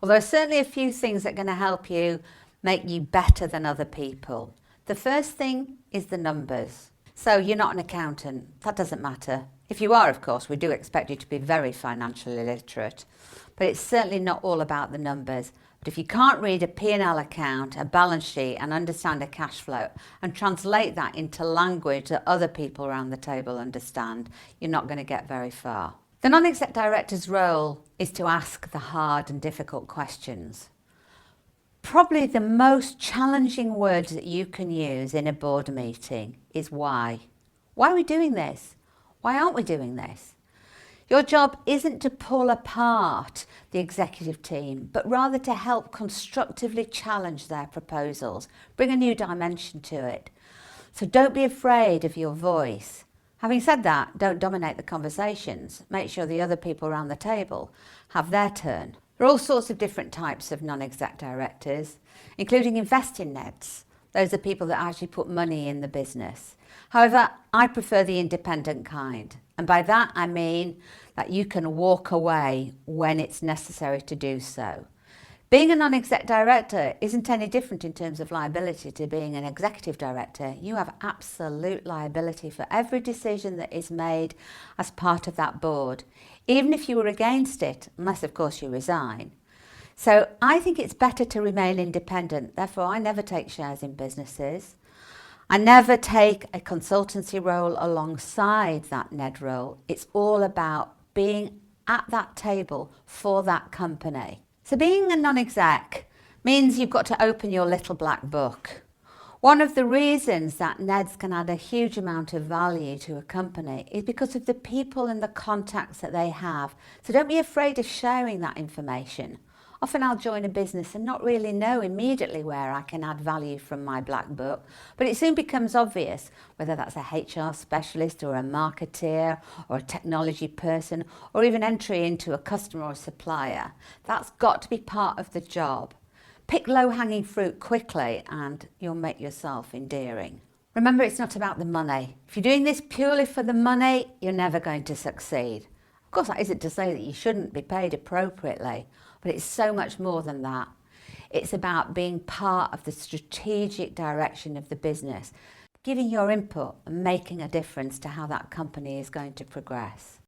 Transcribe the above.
Well, there are certainly a few things that are going to help you make you better than other people. The first thing is the numbers. So you're not an accountant, that doesn't matter. If you are, of course, we do expect you to be very financially literate, but it's certainly not all about the numbers. But if you can't read a P&L account, a balance sheet, and understand a cash flow and translate that into language that other people around the table understand, you're not going to get very far. The non-exec director's role is to ask the hard and difficult questions. Probably the most challenging words that you can use in a board meeting is why. Why are we doing this? Why aren't we doing this? Your job isn't to pull apart the executive team, but rather to help constructively challenge their proposals, bring a new dimension to it. So don't be afraid of your voice. Having said that, don't dominate the conversations. Make sure the other people around the table have their turn. There are all sorts of different types of non-exec directors, including investing NEDs. Those are people that actually put money in the business. However, I prefer the independent kind. And by that, I mean that you can walk away when it's necessary to do so. Being a non-exec director isn't any different in terms of liability to being an executive director. You have absolute liability for every decision that is made as part of that board, even if you were against it, unless of course you resign. So I think it's better to remain independent. Therefore, I never take shares in businesses. I never take a consultancy role alongside that NED role. It's all about being at that table for that company. So being a non-exec means you've got to open your little black book. One of the reasons that NEDs can add a huge amount of value to a company is because of the people and the contacts that they have. So don't be afraid of sharing that information. Often I'll join a business and not really know immediately where I can add value from my black book, but it soon becomes obvious, whether that's a HR specialist or a marketeer or a technology person or even entry into a customer or supplier. That's got to be part of the job. Pick low-hanging fruit quickly and you'll make yourself endearing. Remember, it's not about the money. If you're doing this purely for the money, you're never going to succeed. Of course, that isn't to say that you shouldn't be paid appropriately, but it's so much more than that. It's about being part of the strategic direction of the business, giving your input and making a difference to how that company is going to progress.